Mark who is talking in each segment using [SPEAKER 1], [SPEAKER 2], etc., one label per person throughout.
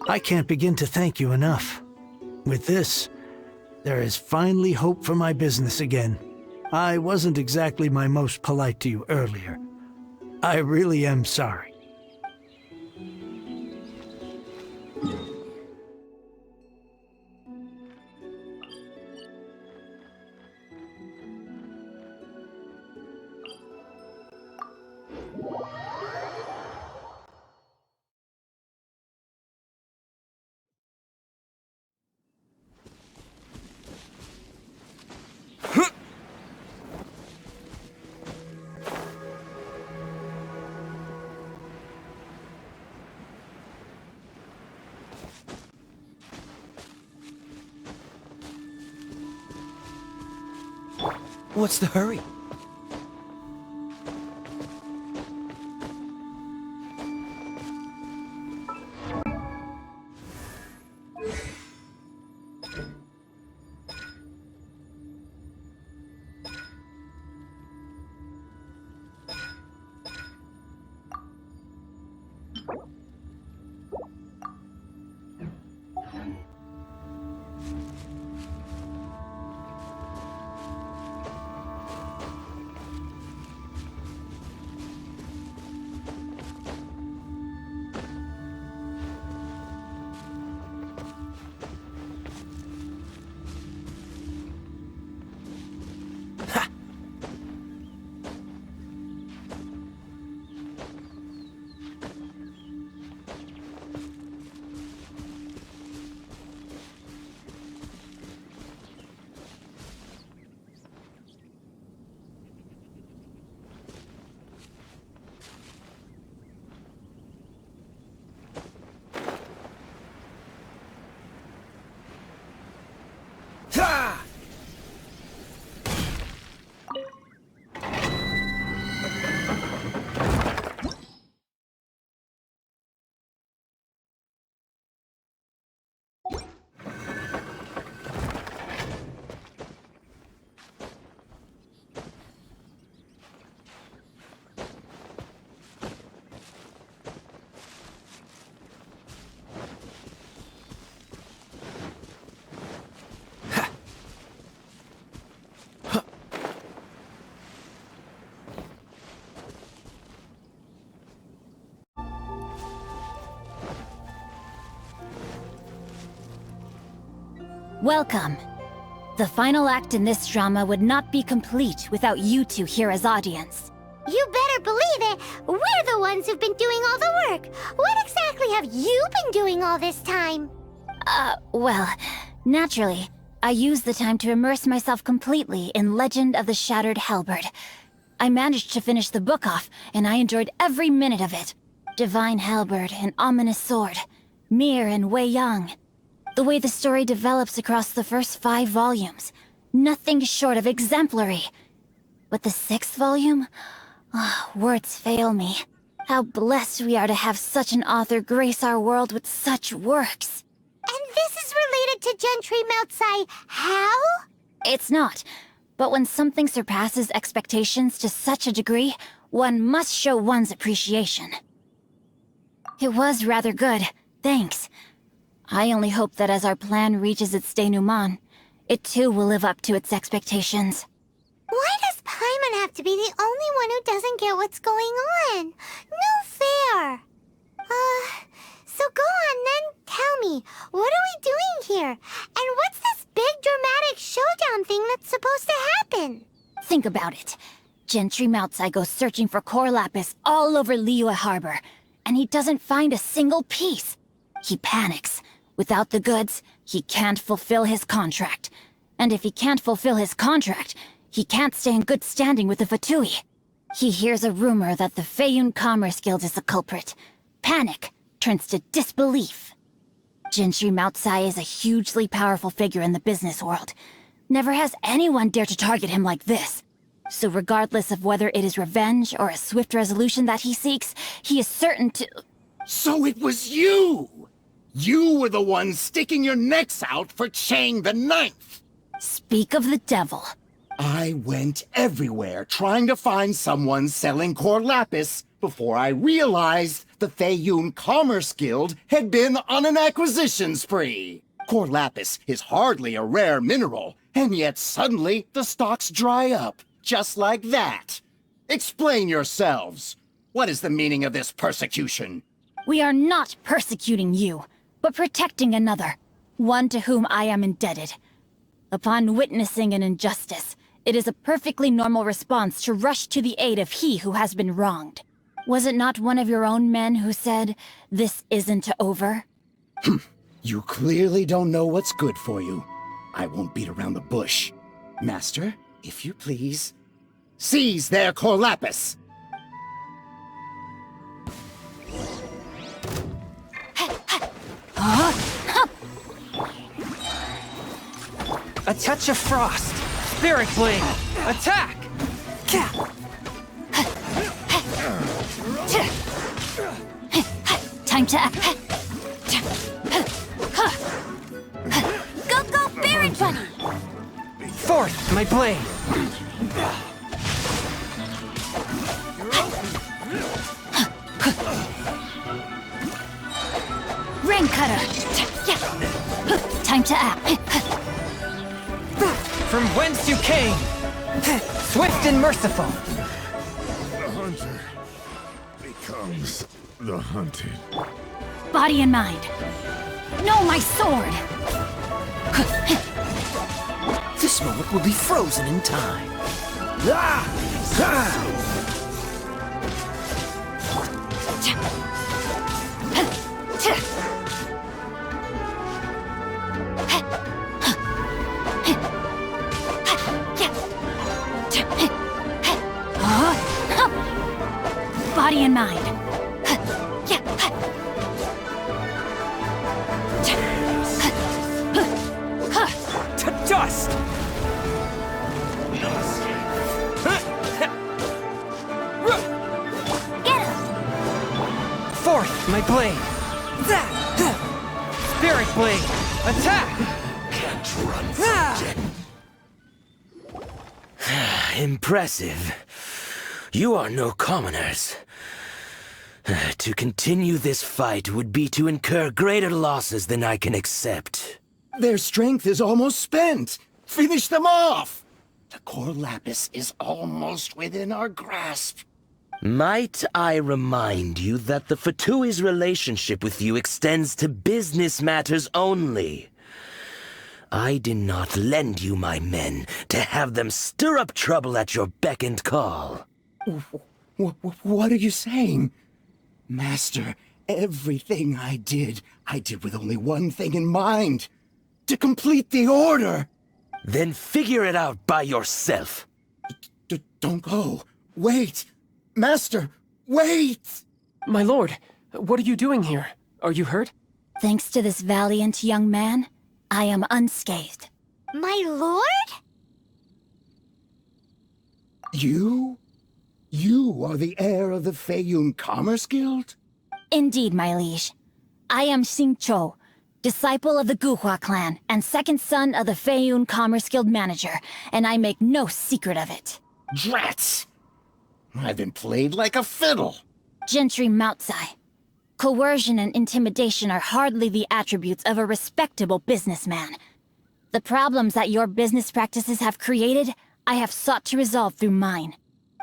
[SPEAKER 1] I can't begin to thank you enough. With this, there is finally hope for my business again. I wasn't exactly my most polite to you earlier. I really am sorry.
[SPEAKER 2] What's the hurry?
[SPEAKER 3] Welcome. The final act in this drama would not be complete without you two here as audience.
[SPEAKER 4] You better believe it! We're the ones who've been doing all the work! What exactly have you been doing all this time?
[SPEAKER 3] Well, naturally, I used the time to immerse myself completely in Legend of the Shattered Halberd. I managed to finish the book off, and I enjoyed every minute of it. Divine Halberd, an ominous sword. Mir and Wei Yang. The way the story develops across the first 5 volumes. Nothing short of exemplary. But the 6th volume? Words fail me. How blessed we are to have such an author grace our world with such works.
[SPEAKER 4] And this is related to Gentry Moutsai how?
[SPEAKER 3] It's not. But when something surpasses expectations to such a degree, one must show one's appreciation. It was rather good, thanks. I only hope that as our plan reaches its denouement, it too will live up to its expectations.
[SPEAKER 4] Why does Paimon have to be the only one who doesn't get what's going on? No fair! So go on then, tell me, what are we doing here? And what's this big dramatic showdown thing that's supposed to happen?
[SPEAKER 3] Think about it. Gentry Moutsai goes searching for core lapis all over Liyue Harbor, and he doesn't find a single piece. He panics. Without the goods, he can't fulfill his contract. And if he can't fulfill his contract, he can't stay in good standing with the Fatui. He hears a rumor that the Feiyun Commerce Guild is the culprit. Panic turns to disbelief. Gentry Moutsai is a hugely powerful figure in the business world. Never has anyone dared to target him like this. So regardless of whether it is revenge or a swift resolution that he seeks, he is certain to...
[SPEAKER 5] So it was you! You were the one sticking your necks out for Chang the Ninth!
[SPEAKER 3] Speak of the devil.
[SPEAKER 5] I went everywhere trying to find someone selling core lapis before I realized the Feiyun Commerce Guild had been on an acquisition spree. Core lapis is hardly a rare mineral, and yet suddenly the stocks dry up, just like that. Explain yourselves. What is the meaning of this persecution?
[SPEAKER 3] We are not persecuting you, but protecting another, one to whom I am indebted. Upon witnessing an injustice, it is a perfectly normal response to rush to the aid of he who has been wronged. Was it not one of your own men who said, "This isn't over"?
[SPEAKER 5] You clearly don't know what's good for you. I won't beat around the bush. Master, if you please, seize their core lapis!
[SPEAKER 2] A touch of frost. Spirit blade. Attack!
[SPEAKER 3] Time to act.
[SPEAKER 4] Go, Baron Bunny!
[SPEAKER 2] Forth, my blade.
[SPEAKER 3] Rain cutter. Time to act.
[SPEAKER 2] From whence you came. Swift and merciful.
[SPEAKER 6] The hunter becomes the hunted.
[SPEAKER 3] Body and mind. No, my sword.
[SPEAKER 2] This moment will be frozen in time.
[SPEAKER 3] Body and mind.
[SPEAKER 2] To dust!
[SPEAKER 3] Get him!
[SPEAKER 2] Forth, my blade. Spirit blade. Attack!
[SPEAKER 6] Can't run from death.
[SPEAKER 7] Impressive. You are no commoners. To continue this fight would be to incur greater losses than I can accept.
[SPEAKER 5] Their strength is almost spent. Finish them off! The core lapis is almost within our grasp.
[SPEAKER 7] Might I remind you that the Fatui's relationship with you extends to business matters only? I did not lend you my men to have them stir up trouble at your beck and call.
[SPEAKER 5] What are you saying? Master, everything I did with only one thing in mind. To complete the order.
[SPEAKER 7] Then figure it out by yourself.
[SPEAKER 5] Don't go. Wait. Master, wait!
[SPEAKER 2] My lord, what are you doing here? Are you hurt?
[SPEAKER 3] Thanks to this valiant young man, I am unscathed.
[SPEAKER 4] My lord?
[SPEAKER 5] You? You are the heir of the Feiyun Commerce Guild?
[SPEAKER 3] Indeed, my liege. I am Xing Cho, disciple of the Guhua clan and second son of the Feiyun Commerce Guild manager, and I make no secret of it.
[SPEAKER 5] Drats! I've been played like a fiddle.
[SPEAKER 3] Gentry Moutsai. Coercion and intimidation are hardly the attributes of a respectable businessman. The problems that your business practices have created, I have sought to resolve through mine.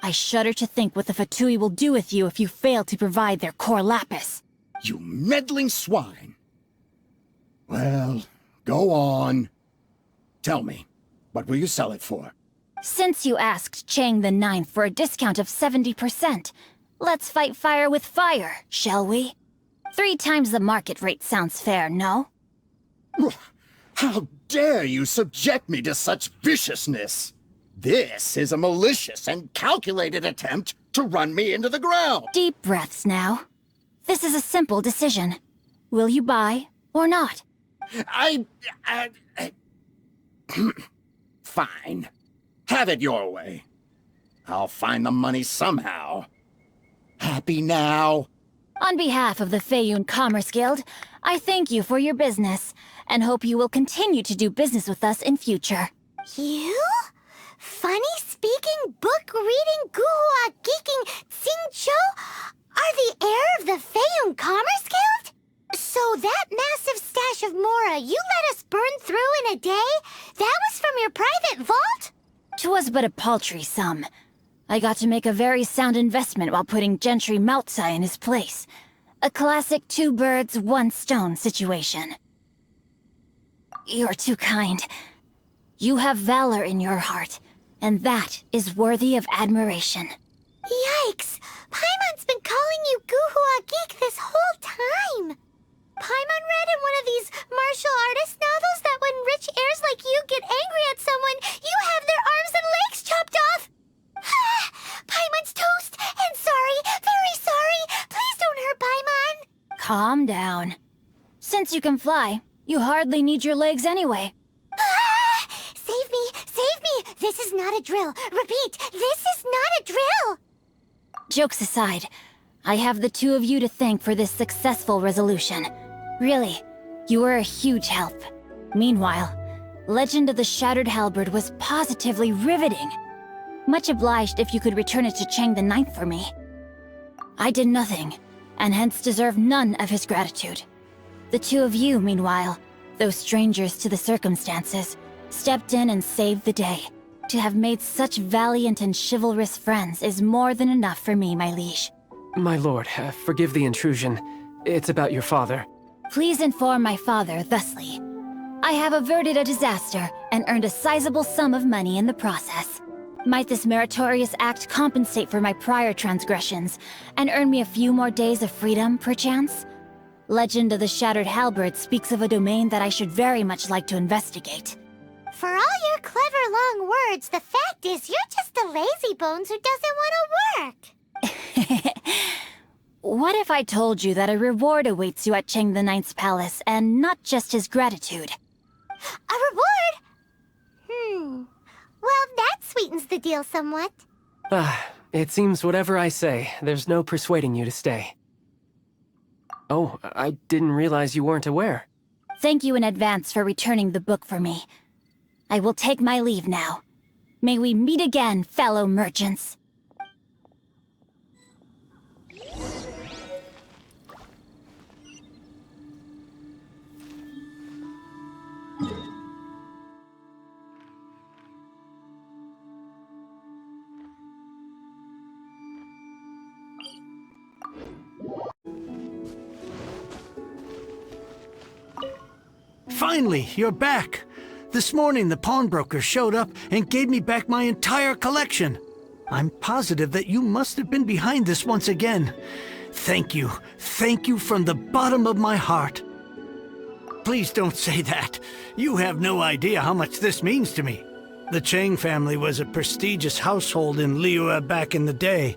[SPEAKER 3] I shudder to think what the Fatui will do with you if you fail to provide their core lapis.
[SPEAKER 5] You meddling swine. Well, go on. Tell me, what will you sell it for?
[SPEAKER 3] Since you asked Chang the Ninth for a discount of 70%, let's fight fire with fire, shall we? 3 times the market rate sounds fair, no?
[SPEAKER 5] How dare you subject me to such viciousness? This is a malicious and calculated attempt to run me into the ground.
[SPEAKER 3] Deep breaths now. This is a simple decision. Will you buy or not?
[SPEAKER 5] Fine. Have it your way. I'll find the money somehow. Happy now?
[SPEAKER 3] On behalf of the Feiyun Commerce Guild, I thank you for your business, and hope you will continue to do business with us in future.
[SPEAKER 4] You? funny-speaking, book-reading, guhua geeking Xingqiu are the heir of the Feiyun Commerce Guild? So that massive stash of Mora you let us burn through in a day? That was from your private vault?
[SPEAKER 3] 'Twas but a paltry sum. I got to make a very sound investment while putting Gentry Moutsai in his place. A classic two birds, one stone situation. You're too kind. You have valor in your heart, and that is worthy of admiration.
[SPEAKER 4] Yikes! Paimon's been calling you Guhua Geek this whole time! Paimon read in one of these martial artist novels that when rich heirs like you get angry at someone, you have their arms and legs chopped off! Paimon's toast! And sorry, very sorry! Please don't hurt Paimon!
[SPEAKER 3] Calm down. Since you can fly, you hardly need your legs anyway.
[SPEAKER 4] Save me! Save me! This is not a drill! Repeat, this is not a drill!
[SPEAKER 3] Jokes aside, I have the two of you to thank for this successful resolution. Really, you were a huge help. Meanwhile, Legend of the Shattered Halberd was positively riveting. Much obliged if you could return it to Chang the Ninth for me. I did nothing, and hence deserve none of his gratitude. The two of you, meanwhile, though strangers to the circumstances, stepped in and saved the day. To have made such valiant and chivalrous friends is more than enough for me, my liege.
[SPEAKER 2] My lord, forgive the intrusion. It's about your father.
[SPEAKER 3] Please inform my father thusly. I have averted a disaster and earned a sizable sum of money in the process. Might this meritorious act compensate for my prior transgressions and earn me a few more days of freedom, perchance? Legend of the Shattered Halberd speaks of a domain that I should very much like to investigate.
[SPEAKER 4] For all your clever long words, the fact is you're just a lazy bones who doesn't want to work.
[SPEAKER 3] What if I told you that a reward awaits you at Chang the Ninth's palace, and not just his gratitude?
[SPEAKER 4] A reward? Well, that sweetens the deal somewhat.
[SPEAKER 2] It seems whatever I say, there's no persuading you to stay. Oh, I didn't realize you weren't aware.
[SPEAKER 3] Thank you in advance for returning the book for me. I will take my leave now. May we meet again, fellow merchants.
[SPEAKER 1] Finally, you're back. This morning, the pawnbroker showed up and gave me back my entire collection. I'm positive that you must have been behind this once again. Thank you. Thank you from the bottom of my heart. Please don't say that. You have no idea how much this means to me. The Chang family was a prestigious household in Liyue back in the day.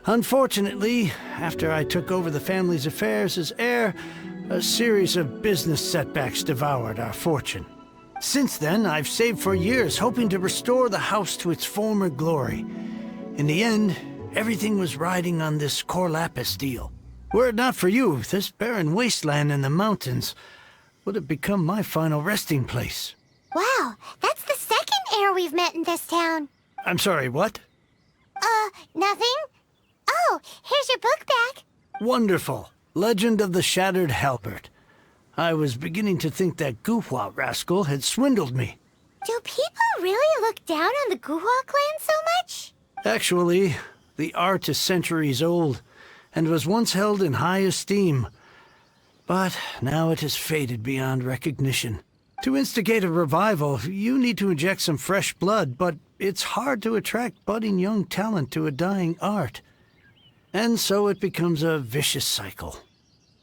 [SPEAKER 1] Unfortunately, after I took over the family's affairs as heir, a series of business setbacks devoured our fortune. Since then, I've saved for years, hoping to restore the house to its former glory. In the end, everything was riding on this Corlapis deal. Were it not for you, this barren wasteland in the mountains would have become my final resting place.
[SPEAKER 4] Wow, that's the second heir we've met in this town.
[SPEAKER 1] I'm sorry, what?
[SPEAKER 4] Nothing? Oh, here's your book back.
[SPEAKER 1] Wonderful. Legend of the Shattered Halberd. I was beginning to think that Guhua rascal had swindled me.
[SPEAKER 4] Do people really look down on the Guhua clan so much?
[SPEAKER 1] Actually, the art is centuries old, and was once held in high esteem. But now it has faded beyond recognition. To instigate a revival, you need to inject some fresh blood, but it's hard to attract budding young talent to a dying art. And so it becomes a vicious cycle.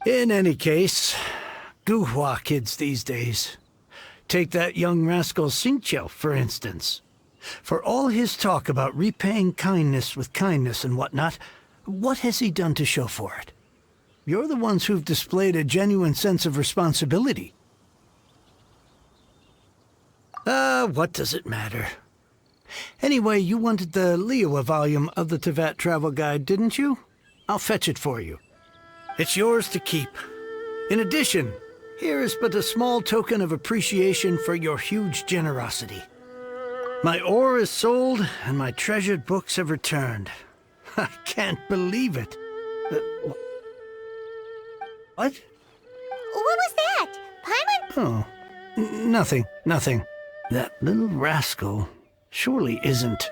[SPEAKER 1] In any case, Guhua kids these days. Take that young rascal Xingqiu, for instance. For all his talk about repaying kindness with kindness and whatnot, what has he done to show for it? You're the ones who've displayed a genuine sense of responsibility. What does it matter? Anyway, you wanted the Liyue volume of the Teyvat Travel Guide, didn't you? I'll fetch it for you. It's yours to keep. In addition, here is but a small token of appreciation for your huge generosity. My ore is sold, and my treasured books have returned. I can't believe it. What?
[SPEAKER 4] What was that? Paimon?
[SPEAKER 1] Oh, nothing. That little rascal surely isn't...